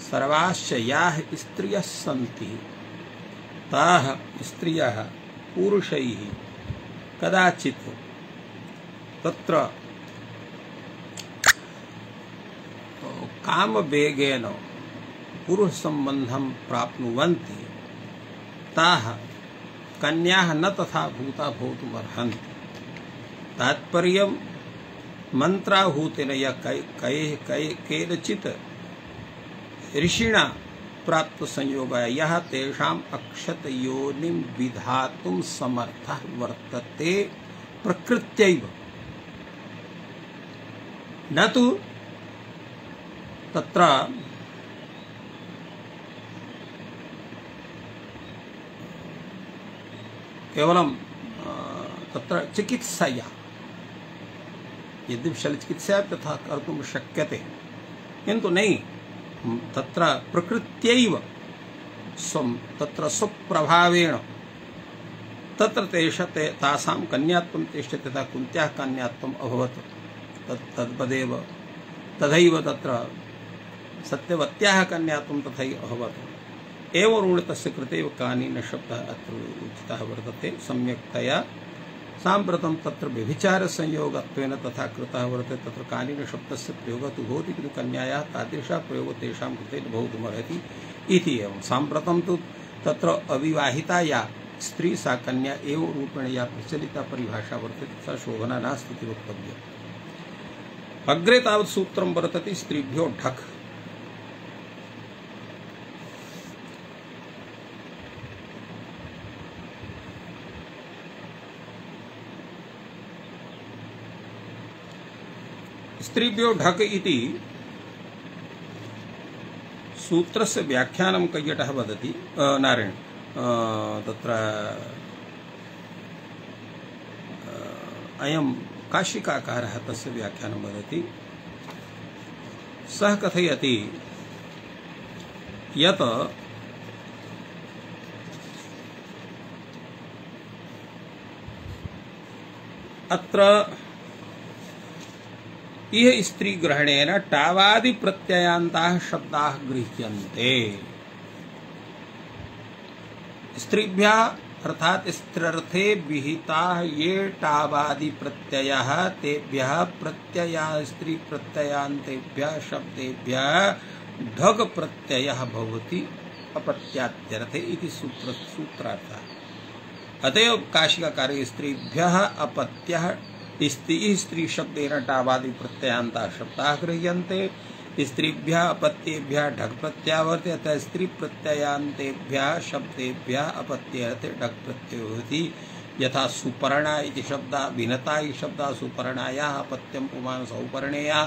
सर्वाश्च याः स्त्रियः सन्ति ताः स्त्रियः पुरुषैः कदाचित् तत्र कामवेगेन पुरुषसम्बन्धं प्राप्नुवन्ति ताः कन्याः न तथा भूता भवितुमर्हन्ति। तात्पर्यं मंत्राहूतेन या केनचित् ऋषिणा प्राप्त संयोगः यः तेषाम् अक्षतयोनिं विधातुं समर्थः वर्तते प्रकृत्यैव, न तु तत्र केवलं तत्र चिकित्सया यद्यपि शल्यचिकित्सा तथा कर्तुं शक्यते किन्तु नहीं तत्र प्रकृत्यैव तत्र स्वप्रभावेण तत्र तासां कन्यात्वं तिष्ठति तथा कुन्त्याः कन्यात्वम् अभवत् तद्वदेव तथैव तत्र सत्यवत्याः कन्यात्वं तथैव अभवत् एवं रूढतस्य कृते कानीन शब्दः अत्र उचितः वर्तते सम्यक्तया साम्प्रतं तत्र व्यभिचार संयोगत्वेन तथा कृतः वर्तते तत्र कानीन शब्दस्य प्रयोगः तु भवति किन्तु कन्यायाः तादृशः प्रयोगः तेषां कृते न भवितुमर्हति इति एवं साम्प्रतं तु तत्र अविवाहिता या स्त्री सा कन्या एवं रूपेण या प्रचलिता परिभाषा वर्तते सा शोभना नास्ति इति वक्तव्यम्। अग्रे तावत् सूत्रं वर्तते स्त्रीभ्यो ढक्। स्त्रीभ्यो ढक् इति सूत्रस्य व्याख्यानं कैयटः वदति नारायण तत्र अयं काशिकाकारः तस्य व्याख्यानं वदति। सः कथयति यत् अत्र इह स्त्री ग्रहणेन टावादि प्रत्ययान्ताः शब्दाः गृह्यन्ते। स्त्रीभ्यः अर्थात स्त्र्यर्थे विहिताः ये टावादि प्रत्ययाः तेभ्यः प्रत्यया स्त्री प्रत्ययान्तेभ्यः शब्देभ्यः ढग प्रत्ययः भवति अपत्यात्यर्थे इति सूत्रार्थः। अतएव काशिकाकारे स्त्रीभ्यः अपत्यः स्त्री शब्देन टावादि प्रत्ययान्ताः शब्दाः गृह्यन्ते। स्त्रीभ्यः अपत्येभ्यः ढक् प्रत्ययः वर्तते अतः स्त्री प्रत्ययान्तेभ्यः शब्देभ्यः अपत्यर्थे ढक् प्रत्ययो भवति। यथा सुपर्णा इति शब्दः विनता इति शब्दः सुपर्णायाः अपत्यं पुमान् सौपर्णेयः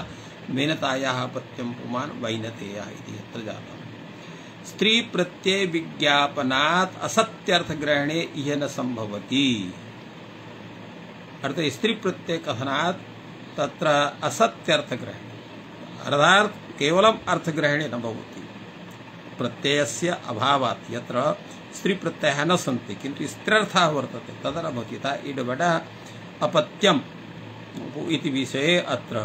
विनतायाः अपत्यं पुमान् वैनतेयः इति यत्र जातम्। स्त्री प्रत्यय विज्ञापनात् असत्यर्थ ग्रहणे इह न संभवति। अर्थात स्त्री प्रत्यय कथनात् तत्र असत्यर्थ ग्रहणे अर्थात केवलम अर्थग्रहणे न भवति प्रत्ययस्य अभावात् यत्र स्त्री प्रत्ययः न सन्ति किन्तु स्त्र्यर्थः वर्तते तदन भवति। यथा इडवडः अपत्यम् इति विषये अत्र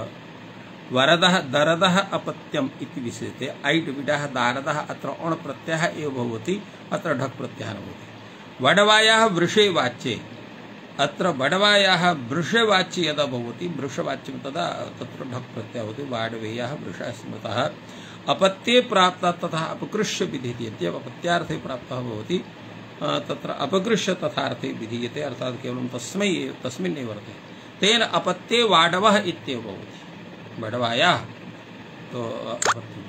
वरदः दरदः अपत्यम् इति विषये ऐडविडः दारदः अत्र अण् प्रत्ययः एव भवति अत्र ढक् प्रत्ययः न भवति। वडवायाः वृषे वाच्ये अत्र वडवायाः वृषवाच्ये यदा भवति वृषवाच्यं तदा तत्र ढक् प्रत्ययः भवति। वाडवेयाः वृषः स्मृतः अपत्ये प्राप्तः तथा अपकृष्य विधीयते। यद्यपि अपत्यार्थे प्राप्तः भवति तत्र अपकृष्य तथार्थे विधीयते अर्थात् केवलं तस्मिन्नेव वर्तते। तेन अपत्ये वाडवः इत्येव भवति। वडवायाः तो अपत्यम्।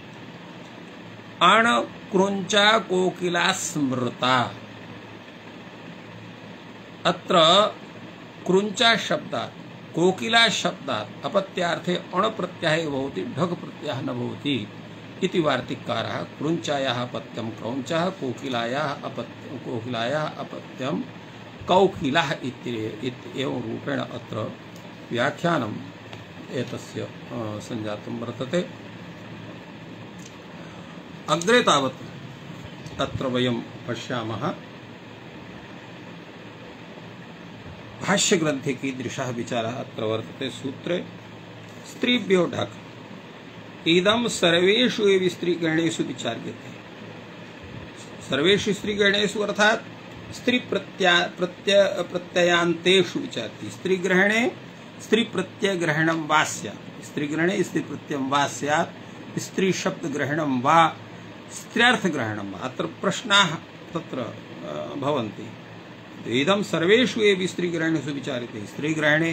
आण क्रुञ्चा कोकिला स्मृता अत्र क्रुञ्चा शब्दात् कोकिला शब्दात् अपत्यार्थे अण् प्रत्ययः भवति ढक् प्रत्ययः न भवति इति वार्तिककारः। क्रुञ्चायाः अपत्यं क्रौञ्चः कोकिलायाः अपत्यं कौकिलः इत्येवं रूपेण अत्र व्याख्यानम् एतस्य संजातं वर्तते। अग्रे तावत् अत्र वयं पश्यामः भाष्यग्रन्थे कीदृशः विचारः अत्र वर्तते। सूत्रे स्त्रीभ्यो ढक् इदं सर्वेषु एव स्त्रीगणेषु विचार्यते। सर्वेषु स्त्रीगणेषु अर्थात् स्त्री प्रत्ययान्तेषु विचार्यते। स्त्रीग्रहणे स्त्री प्रत्यय ग्रहणं वा स्यात् स्त्रीग्रहणे स्त्री प्रत्ययं वा स्यात् स्त्री शब्द ग्रहणं वा स्त्र्यर्थ ग्रहणं वा अत्र प्रश्नाः तत्र भवन्ति। इदं सर्वेषु एव स्त्रीग्रहणेषु विचार्यते। स्त्रीग्रहणे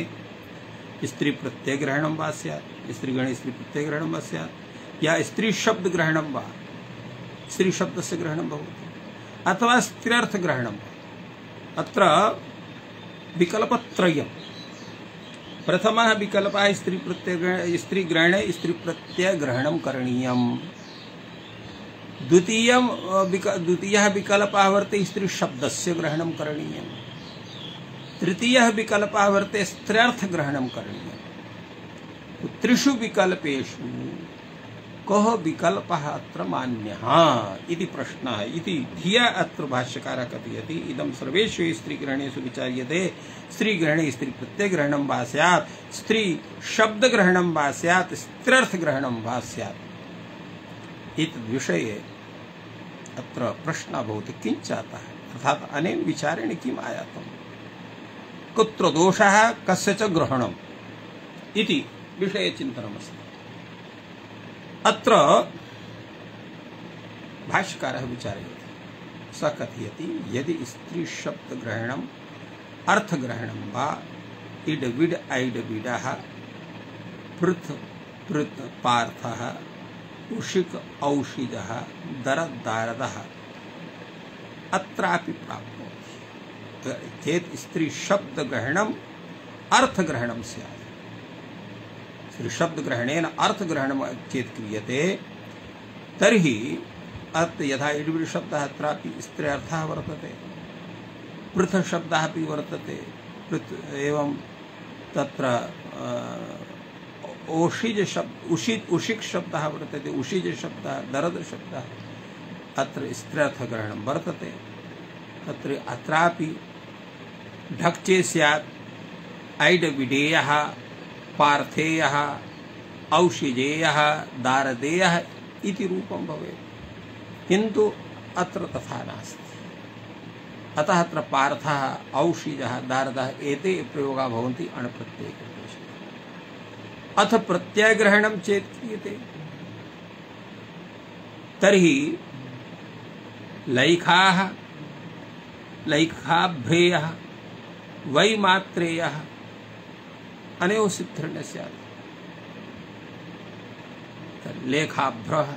स्त्री प्रत्यय ग्रहणं वा स्यात् स्त्रीगणे स्त्री प्रत्यय ग्रहणं वा स्यात् या स्त्री शब्द ग्रहणं वा स्त्री शब्दस्य ग्रहणं भवति अथवा स्त्र्यर्थ ग्रहणं वा। अत्र विकल्पत्रयम्। प्रथमः विकल्पः स्त्रीग्रहणे स्त्री प्रत्यय ग्रहणं करणीयम्। द्वितीयः विकल्पः वर्तते स्त्री शब्दस्य ग्रहणं करणीयम्। तृतीयः विकल्पः वर्तते स्त्र्यर्थ ग्रहणं करणीयम्। त्रिषु विकल्पेषु कः विकल्पः अत्र मान्यः इति प्रश्नः इति धिया अत्र भाष्यकारः कथयति। इदं सर्वेषु स्त्रीग्रहणेषु विचार्यते। स्त्रीग्रहणे स्त्रीप्रत्ययग्रहणं वा स्यात्, स्त्री शब्दग्रहणं वा स्यात्, स्त्र्यर्थग्रहणं वा स्यात्। एतद्विषये अत्र प्रश्नः भवति किञ्चातः, अर्थात् अनेन विचारेण किम् आयातम्, कुत्र दोषः, कस्य च ग्रहणम् इति विषये चिन्तनमस्ति। अत्र भाष्यकारः विचारयति, स कथयति यदि स्त्री शब्दग्रहणम् अर्थग्रहणं वा इड विड ऐड विडः पृथ पृथ पार्थः उषिक औषिजः दरद दारदः अत्रापि प्राप्नोति चेत् स्त्री शब्दग्रहणम् अर्थग्रहणं स्यात्। स्त्री शब्दग्रहणेन अर्थग्रहणं चेत् क्रियते तर्हि अत्र यथा इडविड शब्दः अत्रापि स्त्र्यर्थः वर्तते, पृथक् शब्दः अपि वर्तते, एवं तत्र ओषिज शब्द उषिक शब्दः वर्तते, उषिज शब्दः, दरद शब्दः अत्र स्त्र्यर्थग्रहणं वर्तते। तत्र अत्रापि ढक्चे स्यात् ऐडविडेयः पार्थेयः औषिजेयः दारदेयः इति रूपं भवेत्, किन्तु अत्र तथा नास्ति। अतः अत्र पार्थः औषिजः दारदः एते प्रयोगाः भवन्ति अणप्रत्ययकृतेषु। अथ प्रत्ययग्रहणं चेत् क्रियते तर्हि लैखाः लैखाभ्रेयः वैमात्रेयः अनयोः सिद्धिर्न स्यात्। लेखाभ्रः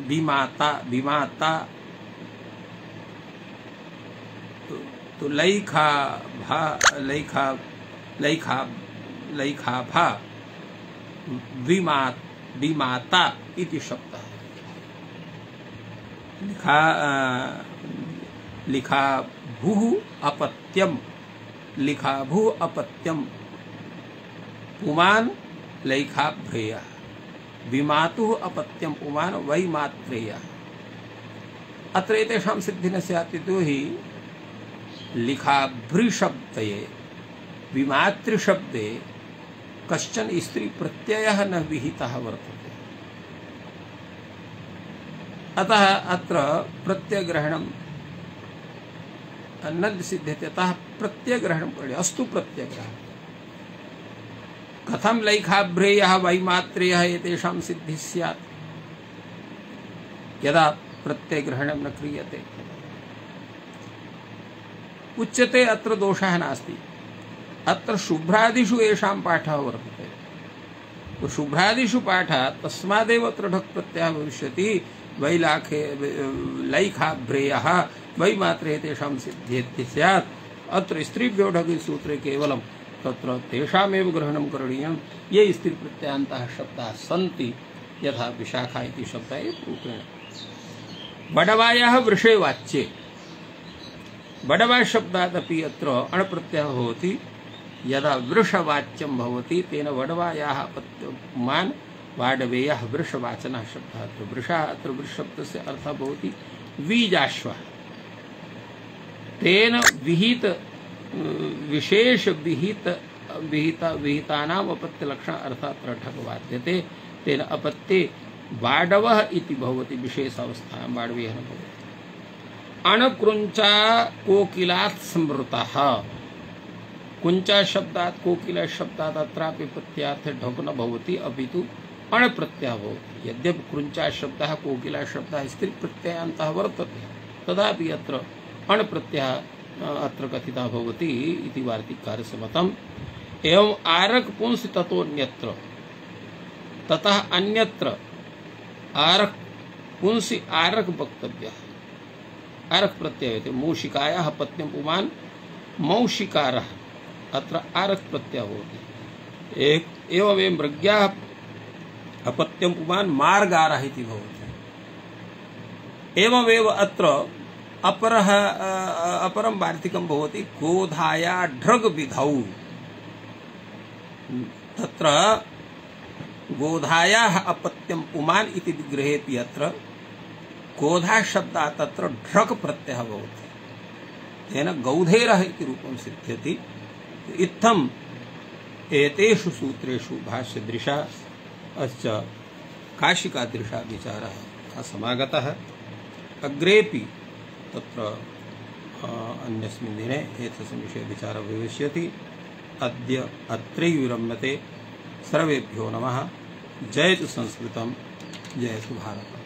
विमाता विमाता तो लैखाभा लैखा लैखा लैखाभा विमाता इति शब्दः। लिखाभुः अपत्यम्, लिखाभुः अपत्यम्, पुमान् लैखाभ्रेयः, विमातुः अपत्यम् पुमान् वैमात्रेयः। अत्र एतेषां सिद्धिः न स्यात् यतोहि लिखाभ्रिशब्दे विमातृशब्दे कश्चन स्त्री प्रत्ययः न विहितः वर्तते। अतः अत्र प्रत्ययग्रहणं न सिद्ध्यते, अतः प्रत्ययग्रहणं पड़े अस्तु प्रत्ययग्रहणं। कथं लैखाभ्रेयः वैमात्रेयः एतेषां सिद्धिः स्यात् यदा प्रत्ययग्रहणं न क्रियते। उच्यते अत्र दोषः नास्ति, अत्र शुभ्रादिषु येषां पाठः वर्तते, तो शुभ्रादिषु पाठः तस्मादेव अत्र ढक् प्रत्ययः भविष्यति। वैलाखे लैखाभ्रेयः वैमात्रेयः तेषां सिद्ध्यति स्यात्। अत्र स्त्रीभ्यो ढगि सूत्रे केवलं तत्र तेषामेव ग्रहणं करणीयं ये स्त्री प्रत्ययान्तः शब्दाः सन्ति, यथा विशाखा इति शब्दः रूपेण। बडवायाः वृषे वाच्ये बडवा शब्दादपि अत्र अणप्रत्ययः भवति। यदा वृषवाच्यं भवति तेन वडवायाः अपत्यमान् वाडवेयः वृषवाचनः शब्दः। अत्र वृषः अत्र वृषशब्दस्य अर्थः भवति बीजाश्वः। तेन विहित विशेष विहितानाम् अपत्यलक्षण अर्थात् ढक् बाध्यते। तेन अपत्ये बाडवः इति भवति, विशेषावस्थायां बाडवेयः न भवति। अणकृञ्चा कोकिलात् स्मृतः, कुञ्चा शब्दात् कोकिला शब्दात् अत्रापि प्रत्ययार्थे ढक् न भवति, अपितु अण प्रत्ययः भवति। यद्यपि कृञ्चा शब्दः कोकिला शब्दः स्त्री प्रत्ययान्तः वर्तते, तदापि अत्र अण प्रत्ययः अत्र कथितः भवति इति वार्तिककारस्य मतम्। एवं आरक पुंस ततोऽन्यत्र, ततः अन्यत्र आरक पुंसि आरक वक्तव्यः। आरक प्रत्यय मूषिकायाः पत्न्यं पुमान् मौशिकारः, अत्र आरक प्रत्ययः भवति। एवमेव मृग्याः अपत्यं पुमान् मार्गारः इति भवति। एवमेव अत्र अपरं वार्तिकं भवति गोधाया ढ्रग विधौ। तत्र गोधायाः अपत्यम पुमान् इति विग्रहेत् यत्र गोधा शब्दात् तत्र ढ्रक् प्रत्ययः भवति, तेन गौधेरः इति रूपं सिद्ध्यति। इत्थम् एतेषु सूत्रेषु भाष्यदृशा अश्च काशिकादृशा विचारः समागतः। अग्रेपि तत्र अन्यस्मिन् दिने एतस्मिन् विषये विचारः भविष्यति। अद्य अत्रैव विरम्यते। सर्वेभ्यो नमः। जयतु संस्कृतं, जयतु भारतम्।